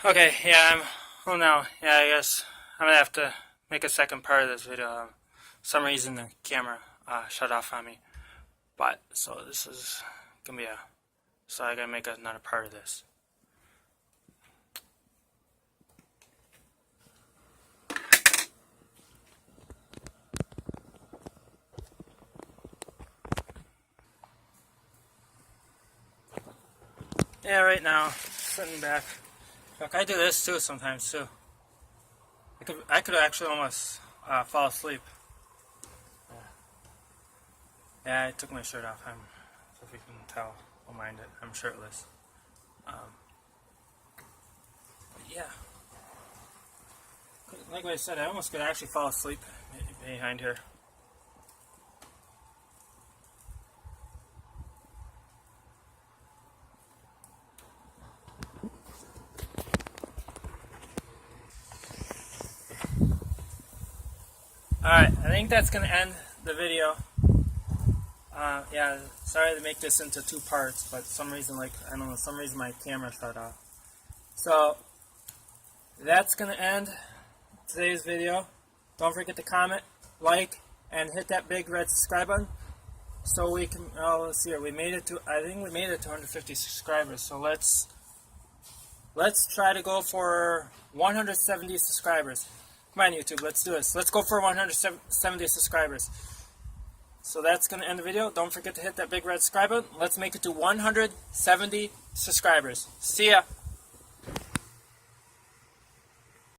Okay, yeah, well now, yeah, I guess I'm gonna have to make a second part of this video. Some reason the camera shut off on me. But, so this is gonna be so I gotta make another part of this. Yeah, right now, sitting back. Look, I do this too sometimes too. I could actually almost fall asleep. Yeah, I took my shirt off. So if you can tell, don't mind it. I'm shirtless. Yeah. Like I said, I almost could actually fall asleep behind here. Alright, I think that's going to end the video. Yeah, sorry to make this into two parts, but some reason, I don't know, some reason my camera shut off. So, that's going to end today's video. Don't forget to comment, like, and hit that big red subscribe button. So we can, let's see here, we made it to, I think we made it to 150 subscribers. So let's try to go for 170 subscribers. Come on, YouTube, let's do this. Let's go for 170 subscribers. So that's going to end the video. Don't forget to hit that big red subscribe button. Let's make it to 170 subscribers. See ya.